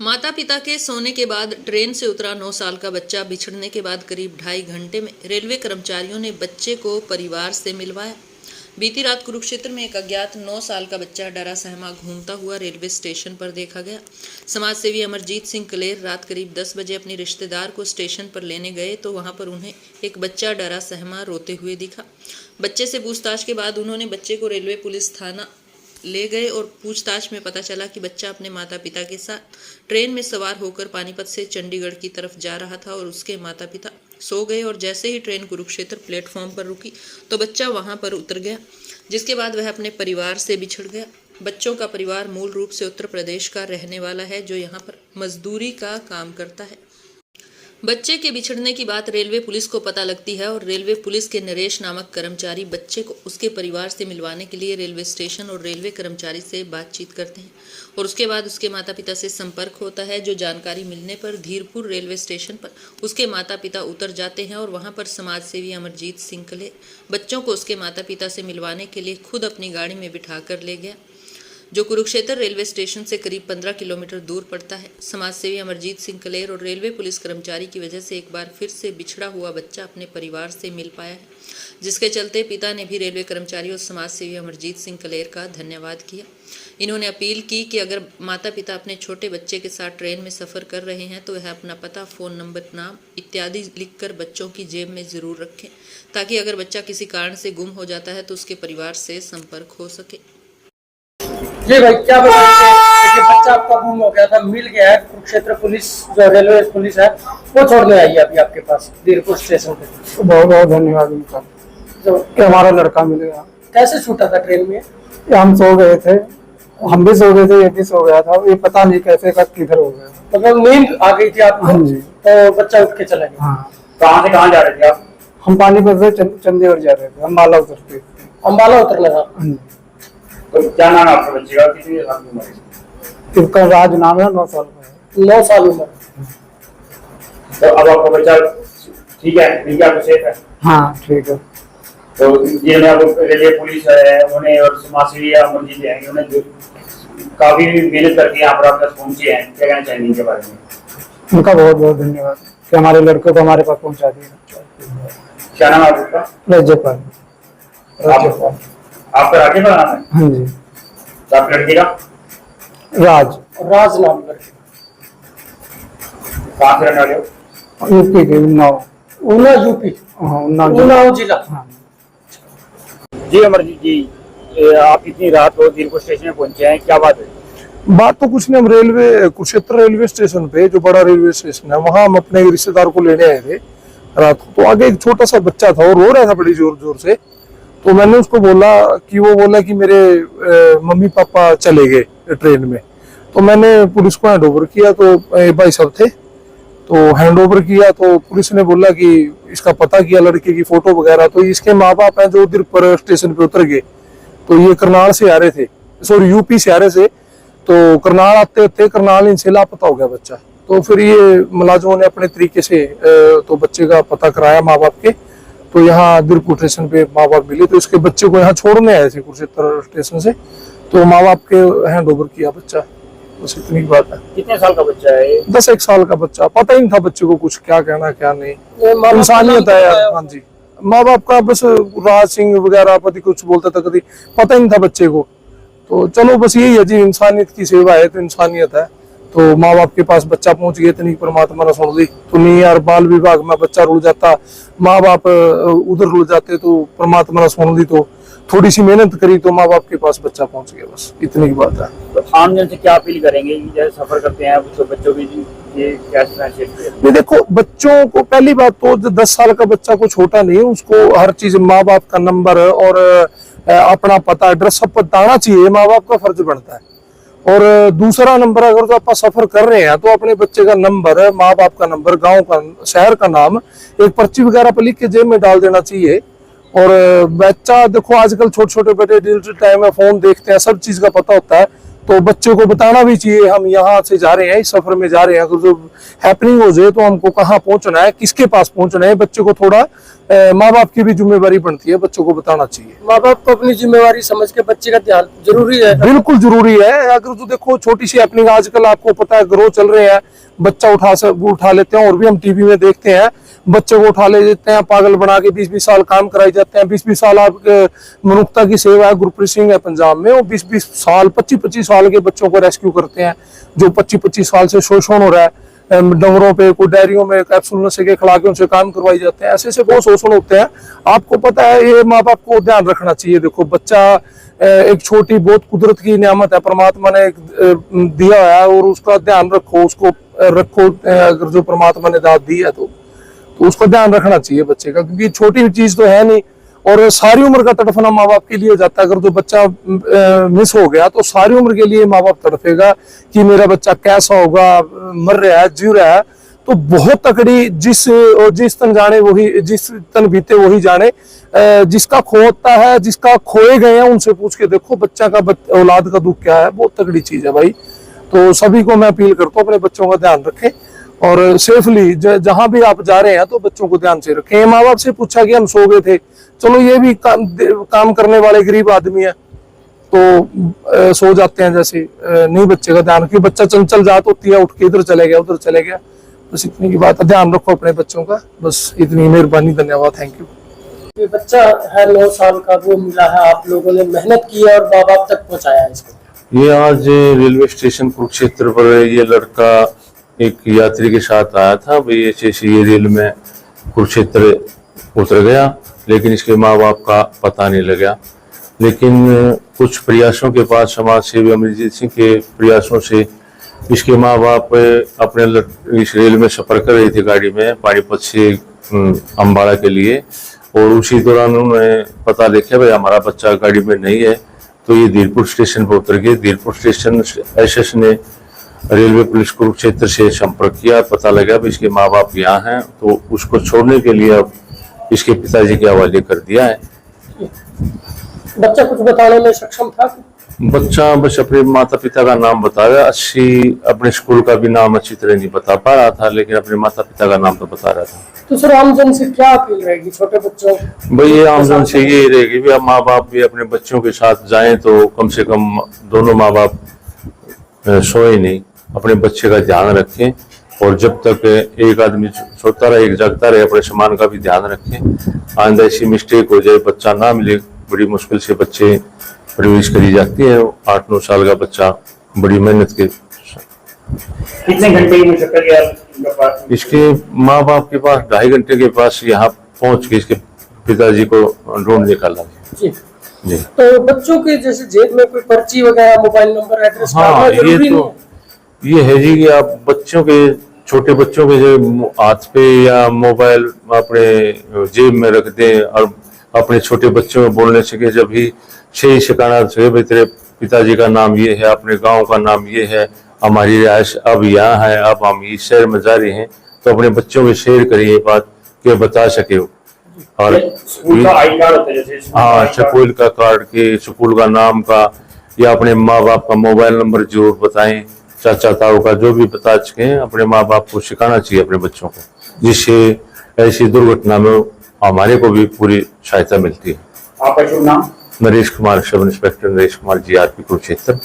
माता पिता के सोने के बाद ट्रेन से उतरा 9 साल का बच्चा। बिछड़ने के बाद करीब 2.5 घंटे में रेलवे कर्मचारियों ने बच्चे को परिवार से मिलवाया। बीती रात कुरुक्षेत्र में एक अज्ञात 9 साल का बच्चा डरा सहमा घूमता हुआ रेलवे स्टेशन पर देखा गया। समाजसेवी अमरजीत सिंह कलेर रात करीब 10 बजे अपने रिश्तेदार को स्टेशन पर लेने गए तो वहां पर उन्हें एक बच्चा डरा सहमा रोते हुए दिखा। बच्चे से पूछताछ के बाद उन्होंने बच्चे को रेलवे पुलिस थाना ले गए और पूछताछ में पता चला कि बच्चा अपने माता पिता के साथ ट्रेन में सवार होकर पानीपत से चंडीगढ़ की तरफ जा रहा था और उसके माता पिता सो गए और जैसे ही ट्रेन कुरुक्षेत्र प्लेटफॉर्म पर रुकी तो बच्चा वहां पर उतर गया, जिसके बाद वह अपने परिवार से बिछड़ गया। बच्चों का परिवार मूल रूप से उत्तर प्रदेश का रहने वाला है, जो यहाँ पर मजदूरी का काम करता है। बच्चे के बिछड़ने की बात रेलवे पुलिस को पता लगती है और रेलवे पुलिस के नरेश नामक कर्मचारी बच्चे को उसके परिवार से मिलवाने के लिए रेलवे स्टेशन और रेलवे कर्मचारी से बातचीत करते हैं और उसके बाद उसके माता पिता से संपर्क होता है। जो जानकारी मिलने पर धीरपुर रेलवे स्टेशन पर उसके माता पिता उतर जाते हैं और वहां पर समाजसेवी अमरजीत सिंह कलेर बच्चों को उसके माता पिता से मिलवाने के लिए खुद अपनी गाड़ी में बिठा कर ले गया, जो कुरुक्षेत्र रेलवे स्टेशन से करीब 15 किलोमीटर दूर पड़ता है। समाजसेवी अमरजीत सिंह कलेर और रेलवे पुलिस कर्मचारी की वजह से एक बार फिर से बिछड़ा हुआ बच्चा अपने परिवार से मिल पाया है, जिसके चलते पिता ने भी रेलवे कर्मचारी और समाजसेवी अमरजीत सिंह कलेर का धन्यवाद किया। इन्होंने अपील की कि अगर माता पिता अपने छोटे बच्चे के साथ ट्रेन में सफ़र कर रहे हैं तो वह अपना पता, फ़ोन नंबर, नाम इत्यादि लिखकर बच्चों की जेब में ज़रूर रखें, ताकि अगर बच्चा किसी कारण से गुम हो जाता है तो उसके परिवार से संपर्क हो सके। जी भाई, क्या बताएंगे कि बच्चा आपका गुम हो गया था, मिल गया है। कुरुक्षेत्र पुलिस जो रेलवे पुलिस है वो छोड़ने आई है अभी आपके पास धीरपुर स्टेशन पे। बहुत बहुत धन्यवाद उनका कि हमारा लड़का मिल गया। कैसे छूटा था ट्रेन में? हम सो गए थे, हम भी सो गए थे, ये भी सो गया था, ये पता नहीं कैसे कब किधर हो गया। मतलब नींद आ गई थी आपको? हाँ जी। तो बच्चा उठ के चला गया। हाँ। कहाँ से कहाँ जा रहे थे आप? हम पानीपत से चंडीगढ़ जा रहे थे, अम्बाला उतरते। अम्बाला उतरना था। हाँ जी। तो क्या नाम है आपके बच्चे का? कितनी साल की उम्र है? इसका राज नाम है, 9 साल का है। 9 साल उम्र। तो अब आपका बच्चा ठीक है, ठीक है, आपको सेफ है? हाँ ठीक है। तो ये रेलवे पुलिस है, उन्होंने और समाजसेवी अमरजीत हैं, उन्होंने काफी मेहनत करके यहाँ पर आप तक पहुंचे हैं, क्या कहना चाहेंगे इनके बारे में? उनका बहुत बहुत धन्यवाद कि हमारे लड़के को हमारे पास पहुंचा दिया। क्या नाम है आपका? रजपाल। आपका राकेश का नाम है? हाँ जी। तो आप लड़के का? राज। राज नाम लड़के। कहाँ से रहने वाले हो? यूपी के उन्नाव। ऊना यूपी? हाँ, उन्नाव जिला। हाँ। जी अमरजीत जी, आप इतनी रात को धीरपुर स्टेशन में पहुंचे हैं, क्या बात है? बात तो कुछ नहीं, हम कुरुक्षेत्र रेलवे स्टेशन पे, जो बड़ा रेलवे स्टेशन है, वहां हम अपने रिश्तेदार को लेने आए थे रात को। तो आगे एक छोटा सा बच्चा था और रो रहा था बड़ी जोर जोर से। तो मैंने उसको बोला कि मेरे मम्मी पापा चले गए ट्रेन में। तो मैंने पुलिस को हैंड ओवर किया, तो भाई साहब थे, तो हैंड ओवर किया। तो पुलिस ने बोला कि इसका पता किया, लड़के की फोटो वगैरह। तो इसके माँ बाप हैं जो उधर पर स्टेशन पे उतर गए। तो ये करनाल से आ रहे थे, सॉरी यूपी से आ रहे थे। तो करनाल आते होते करनाल इनसे लापता हो गया बच्चा। तो फिर ये मुलाजिमों ने अपने तरीके से तो बच्चे का पता कराया माँ बाप के। तो यहाँ धीरपुर स्टेशन पे माँ बाप मिले, तो इसके बच्चे को यहाँ छोड़ने आए थे कुरुक्षेत्र स्टेशन से। तो माँ बाप के हैंड ओवर किया बच्चा, बस इतनी बात है। कितने साल का बच्चा है? 10-1 साल का बच्चा। पता ही नहीं था बच्चे को कुछ, क्या कहना क्या नहीं। इंसानियत है यार। हाँ जी, माँ बाप का बस राज सिंह वगैरह पति कुछ बोलता था, कभी पता ही नहीं था बच्चे को। तो चलो बस यही है जी, इंसानियत की सेवा है तो इंसानियत है। तो माँ बाप के पास बच्चा पहुंच गया, इतनी परमात्मा ने सुन ली। तो नहीं यार, बाल विभाग में बच्चा रुल जाता, माँ बाप उधर रुल जाते, तो परमात्मा ने सुन ली। तो थोड़ी सी मेहनत करी तो माँ बाप के पास बच्चा पहुंच गया, बस इतनी बात है। तो आम जन से क्या अपील करेंगे जैसे सफर करते हैं तो बच्चों की ये क्या नहीं, देखो बच्चों को पहली बात तो 10 साल का बच्चा को छोटा नहीं है, उसको हर चीज माँ बाप का नंबर और अपना पता एड्रेस सब बताना चाहिए, माँ बाप का फर्ज बनता है। और दूसरा नंबर, अगर तो आप सफर कर रहे हैं तो अपने बच्चे का नंबर, माँ बाप का नंबर, गांव का, शहर का नाम एक पर्ची वगैरह पर लिख के जेब में डाल देना चाहिए। और बच्चा देखो आजकल छोटे छोटे बेटे डिजिटल टाइम में फोन देखते हैं, सब चीज का पता होता है। तो बच्चे को बताना भी चाहिए हम यहाँ से जा रहे हैं, इस सफर में जा रहे हैं, अगर जो हैपनिंग हो जाए तो हमको कहाँ पहुंचना है, किसके पास पहुंचना है, बच्चे को थोड़ा माँ बाप की भी जिम्मेवारी बनती है, बच्चों को बताना चाहिए। माँ बाप को अपनी जिम्मेवारी समझ के बच्चे का ध्यान जरूरी है। बिल्कुल जरूरी है। अगर तो देखो छोटी सी हैपनिंग आजकल आपको पता है ग्रो चल रहे हैं, बच्चा उठा लेते हैं, और भी हम टीवी में देखते हैं बच्चे को उठा ले देते हैं, पागल बना के 20-20 साल काम कराए जाते हैं। 20-20 साल आप मनुष्यता की सेवा है, गुरप्रीत सिंह है पंजाब में, वो 20-20 साल 25-25 साल के बच्चों को रेस्क्यू करते हैं, जो 25-25 साल से शोषण हो रहा है। डंगरों पे कोई डायरियों में कैप्सूल नशे के खिला के उनसे काम करवाई जाते हैं। ऐसे ऐसे बहुत शोषण होते हैं। आपको पता है, ये माँ बाप को ध्यान रखना चाहिए। देखो बच्चा एक छोटी बहुत कुदरत की नियामत है, परमात्मा ने दिया है, और उसका ध्यान रखो, उसको रखो। अगर जो परमात्मा ने दाद दी है तो उसका ध्यान रखना चाहिए बच्चे का, क्योंकि छोटी चीज तो है नहीं, और सारी उम्र का तड़फना माँ बाप के लिए हो जाता है। अगर जो बच्चा मिस हो गया तो सारी उम्र के लिए माँ बाप तड़फेगा कि मेरा बच्चा कैसा होगा, मर रहा है, जी रहा है। तो बहुत तकड़ी जिस तन जाने वही, जिस तन बीते वही जाने। जिसका खोता है, जिसका खोए गए हैं, उनसे पूछ के देखो बच्चा का औलाद का दुख क्या है। बहुत तगड़ी चीज है भाई। तो सभी को मैं अपील करता हूँ अपने बच्चों का ध्यान रखें, और सेफली जहां भी आप जा रहे हैं तो बच्चों को ध्यान से रखें। माँ बाप से पूछा कि हम सो गए थे, चलो ये भी काम करने वाले गरीब आदमी है तो सो जाते हैं, जैसे नहीं बच्चे का ध्यान रखिए। बच्चा चंचल जात होती है, उठ के इधर चले गया उधर चले गया, बस इतनी की बात है। ध्यान रखो अपने बच्चों का, बस इतनी मेहरबानी, धन्यवाद, थैंक यू। ये बच्चा है 9 साल का, वो मिला है, आप लोगों ने मेहनत की है और माँ बाप तक पहुँचाया है इसको। ये आज रेलवे स्टेशन कुरुक्षेत्र पर ये लड़का एक यात्री के साथ आया था। भाई ऐसे ये रेल में कुरुक्षेत्र उतर गया, लेकिन इसके माँ बाप का पता नहीं लगा। लेकिन कुछ प्रयासों के बाद, समाज सेवी अमरजीत सिंह के प्रयासों से इसके माँ बाप अपने इस रेल में सफर कर रहे थे गाड़ी में, पानीपत से अम्बाड़ा के लिए, और उसी दौरान उन्होंने पता देखा भाई हमारा बच्चा गाड़ी में नहीं है। तो ये धीरपुर स्टेशन पर उतर गए। धीरपुर स्टेशन एसएस ने रेलवे पुलिस कुरुक्षेत्र से संपर्क किया, पता लगा भी इसके माँ बाप यहाँ हैं, तो उसको छोड़ने के लिए अब इसके पिताजी के हवाले कर दिया है। बच्चा कुछ बताने में सक्षम था? बच्चा बस अपने माता पिता का नाम बता रहा, अपने स्कूल का भी नाम अच्छी तरह नहीं बता पा रहा था, लेकिन अपने माता पिता का नाम तो बता रहा था। तो सर आमजन से क्या अपील रहेगी छोटे बच्चों? भाई ये आमजन से ये रहेगी भी माँ बाप भी अपने बच्चों के साथ जाएं तो कम से कम दोनों माँ बाप सोए नहीं, अपने बच्चे का ध्यान रखें, और जब तक एक आदमी सोता रहे, एक जागता रहे, अपने सामान का भी ध्यान रखें। आइंदा ऐसी मिस्टेक हो जाए, बच्चा ना मिले, बड़ी मुश्किल से बच्चे परवरिश करी जाती है। 8-9 साल का बच्चा बड़ी मेहनत के। कितने घंटे की मुश्किल? इसके माँ बाप के पास 2.5 घंटे के पास यहाँ पहुंच के इसके पिताजी को ढूंढ निकाला जी। जी। तो बच्चों के जैसे जेब में कोई पर्ची वगैरह, मोबाइल नंबर, एड्रेस, हाँ, ये है जी कि आप बच्चों के, छोटे बच्चों के जो हाथ पे या मोबाइल अपने जेब में रख दें, और अपने छोटे बच्चों में बोलने से जब भी सही ठिकाना से भाई तेरे पिताजी का नाम ये है, अपने गांव का नाम ये है, हमारी रिहाइश अब यहाँ है, अब हम इस शहर में जा रहे हैं, तो अपने बच्चों में शेयर करिए बात कि बता सके। और स्कूल का आई कार्ड होता है, जैसे हाँ, स्कूल का कार्ड के, स्कूल का नाम का, या अपने माँ बाप का मोबाइल नंबर जरूर बताएं, चाचा ताऊ का, जो भी बता सके। अपने माँ बाप को सिखाना चाहिए अपने बच्चों को, जिससे ऐसी दुर्घटना में हमारे को भी पूरी सहायता मिलती है। आपका शुभ नाम? Naresh Kumar, sub inspector Naresh Kumar, GRP Kurukshetra.